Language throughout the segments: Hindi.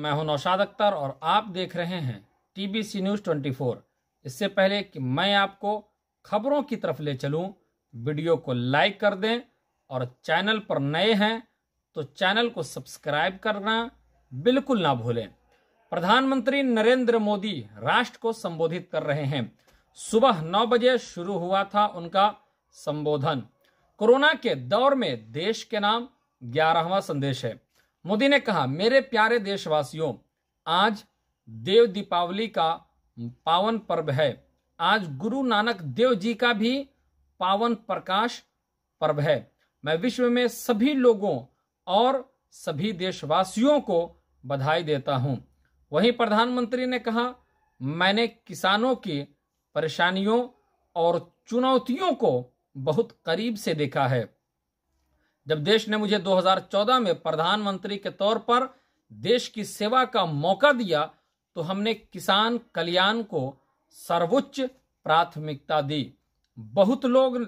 मैं हूं नौशाद अख्तर और आप देख रहे हैं टीबीसी न्यूज़ 24। इससे पहले कि मैं आपको खबरों की तरफ ले चलूं, वीडियो को लाइक कर दें और चैनल पर नए हैं तो चैनल को सब्सक्राइब करना बिल्कुल ना भूलें। प्रधानमंत्री नरेंद्र मोदी राष्ट्र को संबोधित कर रहे हैं। सुबह 9 बजे शुरू हुआ था उनका संबोधन। कोरोना के दौर में देश के नाम 11वां संदेश है। मोदी ने कहा, मेरे प्यारे देशवासियों, आज देव दीपावली का पावन पर्व है। आज गुरु नानक देव जी का भी पावन प्रकाश पर्व है। मैं विश्व में सभी लोगों और सभी देशवासियों को बधाई देता हूं। वहीं प्रधानमंत्री ने कहा, मैंने किसानों की परेशानियों और चुनौतियों को बहुत करीब से देखा है। जब देश ने मुझे 2014 में प्रधानमंत्री के तौर पर देश की सेवा का मौका दिया तो हमने किसान कल्याण को सर्वोच्च प्राथमिकता दी। बहुत लोग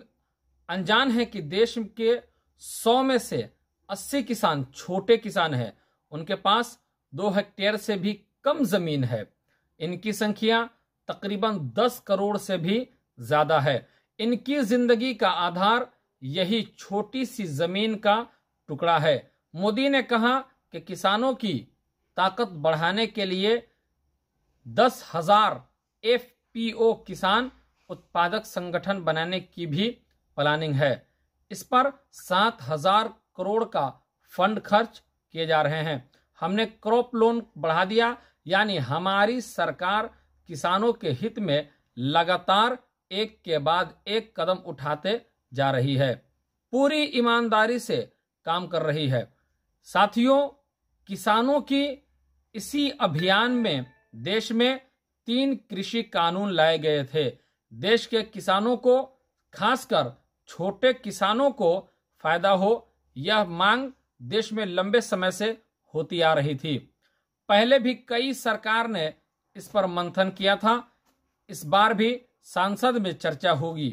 अनजान हैं कि देश के 100 में से 80 किसान छोटे किसान हैं। उनके पास 2 हेक्टेयर से भी कम जमीन है। इनकी संख्या तकरीबन 10 करोड़ से भी ज्यादा है। इनकी जिंदगी का आधार यही छोटी सी जमीन का टुकड़ा है। मोदी ने कहा कि किसानों की ताकत बढ़ाने के लिए 10,000 एफपीओ किसान उत्पादक संगठन बनाने की भी प्लानिंग है। इस पर 7,000 करोड़ का फंड खर्च किए जा रहे हैं। हमने क्रॉप लोन बढ़ा दिया, यानी हमारी सरकार किसानों के हित में लगातार एक के बाद एक कदम उठाते जा रही है, पूरी ईमानदारी से काम कर रही है। साथियों, किसानों की इसी अभियान में देश में 3 कृषि कानून लाए गए थे। देश के किसानों को, खासकर छोटे किसानों को फायदा हो, यह मांग देश में लंबे समय से होती आ रही थी। पहले भी कई सरकार ने इस पर मंथन किया था। इस बार भी संसद में चर्चा होगी।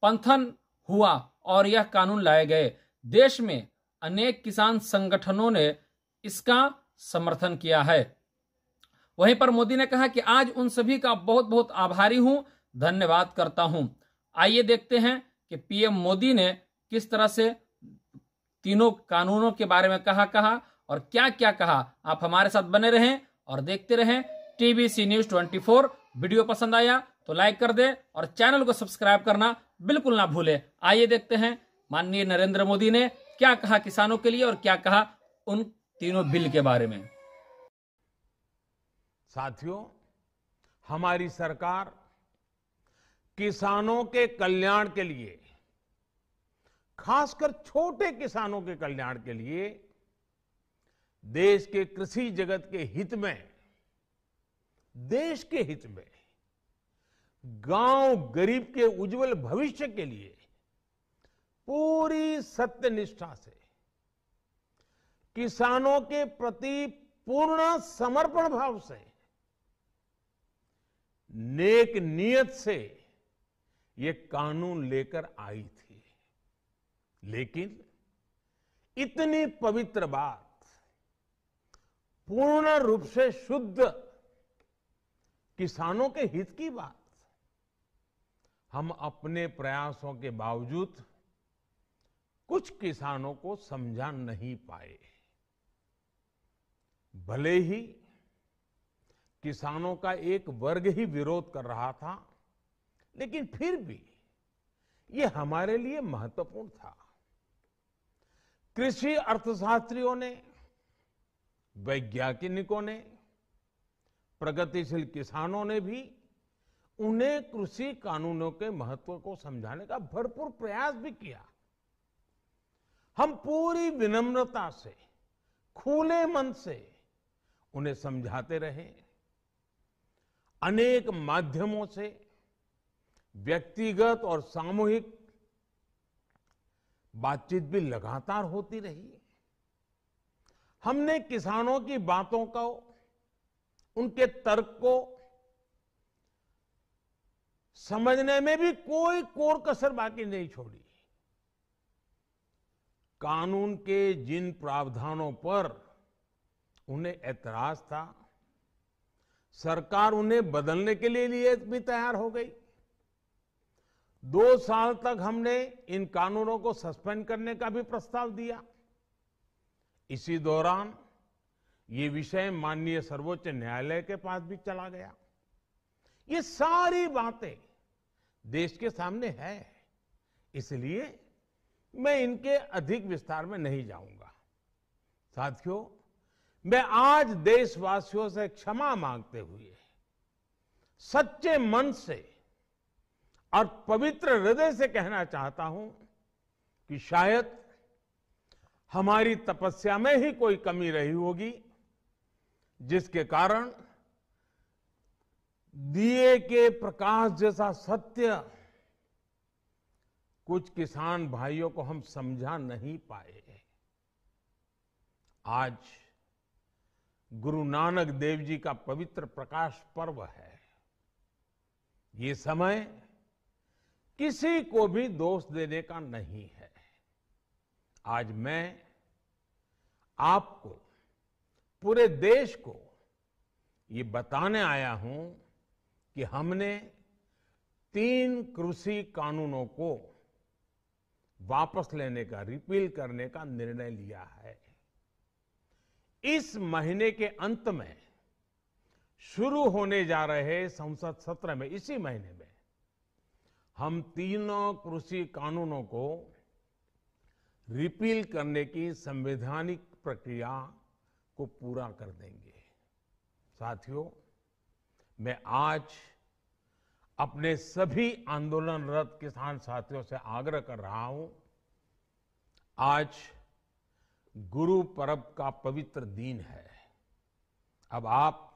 मंथन हुआ और यह कानून लाए गए। देश में अनेक किसान संगठनों ने इसका समर्थन किया है। वहीं पर मोदी ने कहा कि आज उन सभी का बहुत बहुत आभारी हूं, धन्यवाद करता हूं। आइए देखते हैं कि पीएम मोदी ने किस तरह से तीनों कानूनों के बारे में कहा और क्या क्या कहा। आप हमारे साथ बने रहें और देखते रहें टीबीसी न्यूज़ 24। वीडियो पसंद आया तो लाइक कर दे और चैनल को सब्सक्राइब करना बिल्कुल ना भूले। आइए देखते हैं माननीय नरेंद्र मोदी ने क्या कहा किसानों के लिए और क्या कहा उन तीनों बिल के बारे में। साथियों, हमारी सरकार किसानों के कल्याण के लिए, खासकर छोटे किसानों के कल्याण के लिए, देश के कृषि जगत के हित में, देश के हित में, गांव गरीब के उज्जवल भविष्य के लिए पूरी सत्यनिष्ठा से, किसानों के प्रति पूर्ण समर्पण भाव से, नेक नियत से ये कानून लेकर आई थी। लेकिन इतनी पवित्र बात, पूर्ण रूप से शुद्ध किसानों के हित की बात, हम अपने प्रयासों के बावजूद कुछ किसानों को समझा नहीं पाए। भले ही किसानों का एक वर्ग ही विरोध कर रहा था, लेकिन फिर भी ये हमारे लिए महत्वपूर्ण था। कृषि अर्थशास्त्रियों ने, वैज्ञानिकों ने, प्रगतिशील किसानों ने भी उन्हें कृषि कानूनों के महत्व को समझाने का भरपूर प्रयास भी किया। हम पूरी विनम्रता से, खुले मन से उन्हें समझाते रहे। अनेक माध्यमों से व्यक्तिगत और सामूहिक बातचीत भी लगातार होती रही। हमने किसानों की बातों को, उनके तर्क को समझने में भी कोई कोर कसर बाकी नहीं छोड़ी। कानून के जिन प्रावधानों पर उन्हें ऐतराज था, सरकार उन्हें बदलने के लिए भी तैयार हो गई। 2 साल तक हमने इन कानूनों को सस्पेंड करने का भी प्रस्ताव दिया। इसी दौरान ये विषय माननीय सर्वोच्च न्यायालय के पास भी चला गया। ये सारी बातें देश के सामने है, इसलिए मैं इनके अधिक विस्तार में नहीं जाऊंगा। साथियों, मैं आज देशवासियों से क्षमा मांगते हुए सच्चे मन से और पवित्र हृदय से कहना चाहता हूं कि शायद हमारी तपस्या में ही कोई कमी रही होगी, जिसके कारण दिए के प्रकाश जैसा सत्य कुछ किसान भाइयों को हम समझा नहीं पाए। आज गुरु नानक देव जी का पवित्र प्रकाश पर्व है। ये समय किसी को भी दोष देने का नहीं है। आज मैं आपको, पूरे देश को ये बताने आया हूं कि हमने 3 कृषि कानूनों को वापस लेने का, रिपील करने का निर्णय लिया है। इस महीने के अंत में शुरू होने जा रहे संसद सत्र में, इसी महीने में, हम 3 कृषि कानूनों को रिपील करने की संवैधानिक प्रक्रिया को पूरा कर देंगे। साथियों, मैं आज अपने सभी आंदोलनरत किसान साथियों से आग्रह कर रहा हूं, आज गुरु पर्व का पवित्र दिन है। अब आप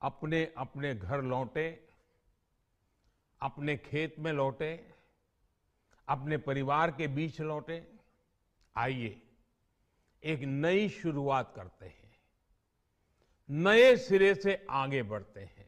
अपने अपने घर लौटे, अपने खेत में लौटे, अपने परिवार के बीच लौटे। आइए एक नई शुरुआत करते हैं, नए सिरे से आगे बढ़ते हैं।